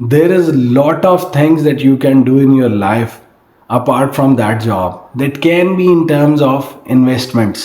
There is a lot of things that you can do in your life apart from that job. That can be in terms of investments.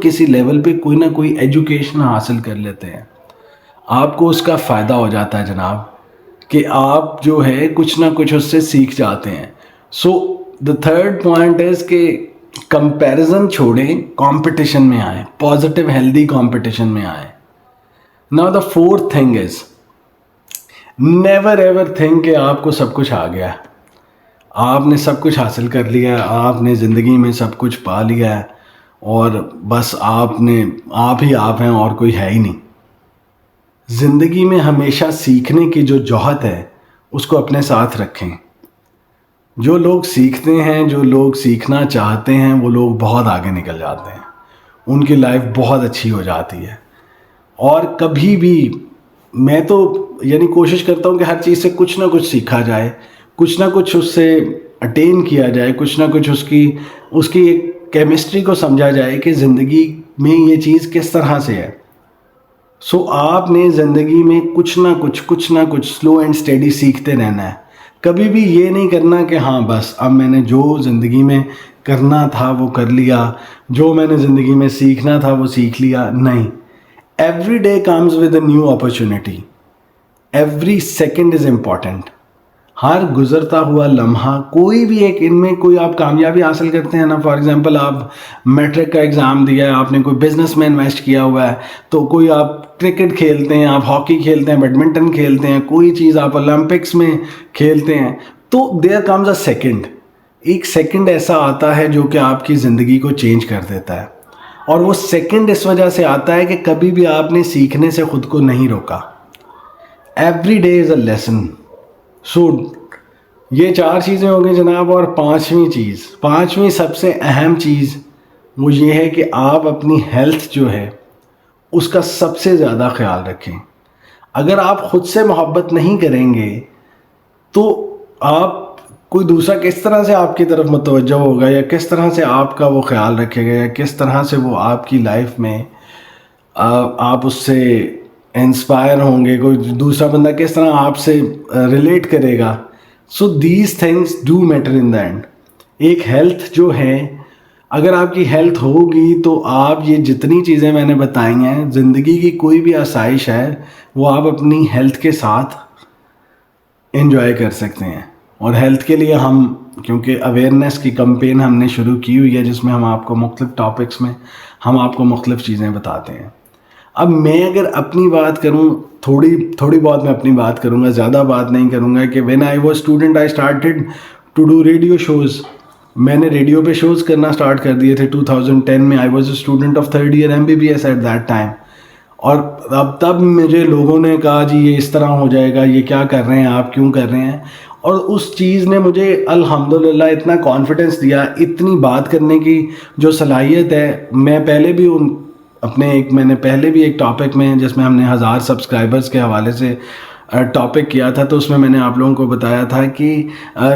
کسی level پہ کوئی نہ کوئی education حاصل کر لیتے ہیں, آپ کو اس کا فائدہ ہو جاتا ہے جناب کہ آپ جو ہے کچھ نہ کچھ اس سے سیکھ جاتے ہیں. سو دا تھرڈ پوائنٹ از کہ کمپیریزن چھوڑیں, کمپٹیشن میں آئیں, پازیٹیو ہیلدی کمپٹیشن میں آئیں. Now the fourth thing is, never ever think کہ آپ کو سب کچھ آ گیا ہے, آپ نے سب کچھ حاصل کر لیا ہے, آپ نے زندگی میں سب کچھ پا لیا ہے اور بس آپ ہی آپ ہیں اور کوئی ہے ہی نہیں. زندگی میں ہمیشہ سیکھنے کی جو جوہر ہے اس کو اپنے ساتھ رکھیں. جو لوگ سیکھتے ہیں, جو لوگ سیکھنا چاہتے ہیں, وہ لوگ بہت آگے نکل جاتے ہیں, ان کی لائف بہت اچھی ہو جاتی ہے. اور کبھی بھی میں تو کوشش کرتا ہوں کہ ہر چیز سے کچھ نہ کچھ سیکھا جائے, کچھ نہ کچھ اس سے اٹین کیا جائے, کچھ نہ کچھ اس کی ایک کیمسٹری کو سمجھا جائے کہ زندگی میں یہ چیز کس طرح سے ہے. سو آپ نے زندگی میں کچھ نہ کچھ سلو اینڈ اسٹیڈی سیکھتے رہنا ہے. کبھی بھی یہ نہیں کرنا کہ ہاں بس اب میں نے جو زندگی میں کرنا تھا وہ کر لیا, جو میں نے زندگی میں سیکھنا تھا وہ سیکھ لیا. نہیں, every day comes with a new opportunity. Every second is important. ہر گزرتا ہوا لمحہ کوئی بھی ایک ان میں کوئی آپ کامیابی حاصل کرتے ہیں نا, فار ایگزامپل آپ میٹرک کا ایگزام دیا ہے, آپ نے کوئی بزنس میں انویسٹ کیا ہوا ہے, تو کوئی آپ کرکٹ کھیلتے ہیں, آپ ہاکی کھیلتے ہیں, بیڈمنٹن کھیلتے ہیں, کوئی چیز آپ اولمپکس میں کھیلتے ہیں, تو دیر کمز اے سیکنڈ. ایک سیکنڈ ایسا آتا ہے جو کہ آپ کی زندگی کو چینج کر دیتا ہے, اور وہ سیکنڈ اس وجہ سے آتا ہے کہ کبھی بھی آپ نے سیکھنے سے خود کو نہیں روکا. Every day is a lesson. So یہ 4 چیزیں ہو گئی جناب. اور پانچویں سب سے اہم چیز وہ یہ ہے کہ آپ اپنی ہیلتھ جو ہے اس کا سب سے زیادہ خیال رکھیں. اگر آپ خود سے محبت نہیں کریں گے تو آپ کوئی دوسرا کس طرح سے آپ کی طرف متوجہ ہوگا, یا کس طرح سے آپ کا وہ خیال رکھے گا, یا کس طرح سے وہ آپ کی لائف میں آپ اس سے انسپائر ہوں گے, کوئی دوسرا بندہ کس طرح آپ سے ریلیٹ کرے گا. So these things do matter in the end. ایک ہیلتھ جو ہے, اگر آپ کی ہیلتھ ہوگی تو آپ یہ جتنی چیزیں میں نے بتائی ہیں, زندگی کی کوئی بھی آسائش ہے وہ آپ اپنی ہیلتھ کے ساتھ انجوائے کر سکتے ہیں. اور ہیلتھ کے لیے ہم کیونکہ اویئرنیس کی کمپین ہم نے شروع کی ہوئی ہے جس میں ہم آپ کو مختلف ٹاپکس میں ہم آپ کو مختلف چیزیں بتاتے ہیں. اب میں اگر اپنی بات کروں, تھوڑی بہت میں اپنی بات کروں گا, زیادہ بات نہیں کروں گا, کہ when I was student I started to do radio shows. میں نے ریڈیو پہ شوز کرنا اسٹارٹ کر دیے تھے 2010 میں. I was a student of 3rd year MBBS at that time. اور تب مجھے لوگوں نے کہا جی یہ اس طرح ہو جائے گا, یہ کیا کر رہے ہیں آپ, کیوں کر رہے ہیں. اور اس چیز نے مجھے الحمدللہ اتنا کانفیڈنس دیا, اتنی بات کرنے کی جو صلاحیت ہے. میں پہلے بھی میں نے پہلے بھی ایک ٹاپک میں جس میں ہم نے 1000 سبسکرائبرز کے حوالے سے ٹاپک کیا تھا, تو اس میں نے آپ لوگوں کو بتایا تھا کہ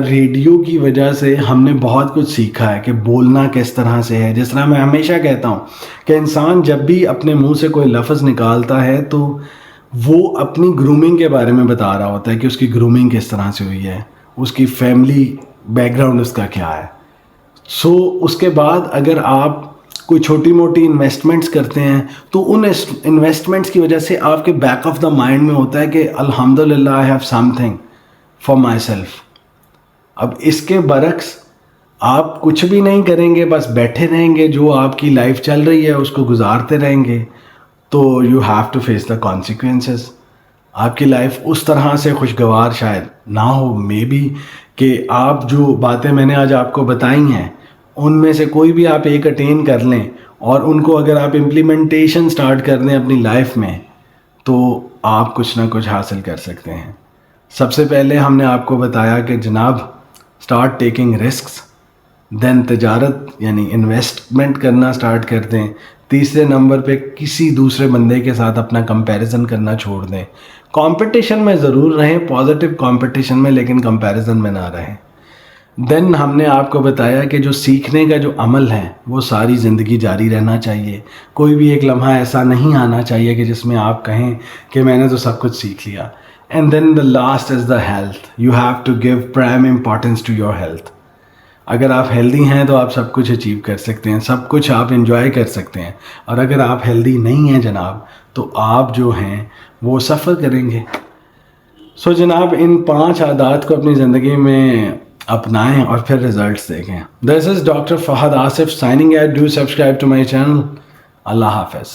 ریڈیو کی وجہ سے ہم نے بہت کچھ سیکھا ہے کہ بولنا کس طرح سے ہے. جس طرح میں ہمیشہ کہتا ہوں کہ انسان جب بھی اپنے منہ سے کوئی لفظ نکالتا ہے تو وہ اپنی گرومنگ کے بارے میں بتا رہا ہوتا ہے کہ اس کی گرومنگ کس طرح سے ہوئی ہے, اس کی فیملی بیک گراؤنڈ اس کا کیا ہے. سو اس کے بعد اگر آپ کوئی چھوٹی موٹی انویسٹمنٹس کرتے ہیں تو ان انویسٹمنٹس کی وجہ سے آپ کے بیک آف دا مائنڈ میں ہوتا ہے کہ الحمدللہ I have some thing for my self. اب اس کے برعکس آپ کچھ بھی نہیں کریں گے, بس بیٹھے رہیں گے, جو آپ کی لائف چل رہی ہے اس کو گزارتے رہیں گے, تو you have to face the consequences. آپ کی لائف اس طرح سے خوشگوار شاید نہ ہو, مے بی کہ آپ جو باتیں میں نے آج آپ کو بتائی ہیں ان میں سے کوئی بھی آپ ایک اٹین کر لیں, اور ان کو اگر آپ امپلیمنٹیشن سٹارٹ کر دیں اپنی لائف میں, تو آپ کچھ نہ کچھ حاصل کر سکتے ہیں. سب سے پہلے ہم نے آپ کو بتایا کہ جناب سٹارٹ ٹیکنگ رسکس, دین تجارت یعنی انویسٹمنٹ کرنا سٹارٹ کر دیں. تیسرے نمبر پہ کسی دوسرے بندے کے ساتھ اپنا کمپیریزن کرنا چھوڑ دیں. کمپٹیشن میں ضرور رہیں, پازیٹیو کمپٹیشن میں, لیکن کمپیریزن میں نہ رہیں. دین ہم نے آپ کو بتایا کہ جو سیکھنے کا جو عمل ہے وہ ساری زندگی جاری رہنا چاہیے. کوئی بھی ایک لمحہ ایسا نہیں آنا چاہیے کہ جس میں آپ کہیں کہ میں نے تو سب کچھ سیکھ لیا. And then the last is the health. You have to give prime importance to your health. اگر آپ ہیلدی ہیں تو آپ سب کچھ اچیو کر سکتے ہیں, سب کچھ آپ انجوائے کر سکتے ہیں, اور اگر آپ ہیلدی نہیں ہیں جناب تو آپ جو ہیں وہ سفر کریں گے. سو جناب ان 5 عادات کو اپنی زندگی میں اپنائیں اور پھر رزلٹس دیکھیں. This is doctor Fahad Asif signing out. Do subscribe to my channel. اللہ حافظ.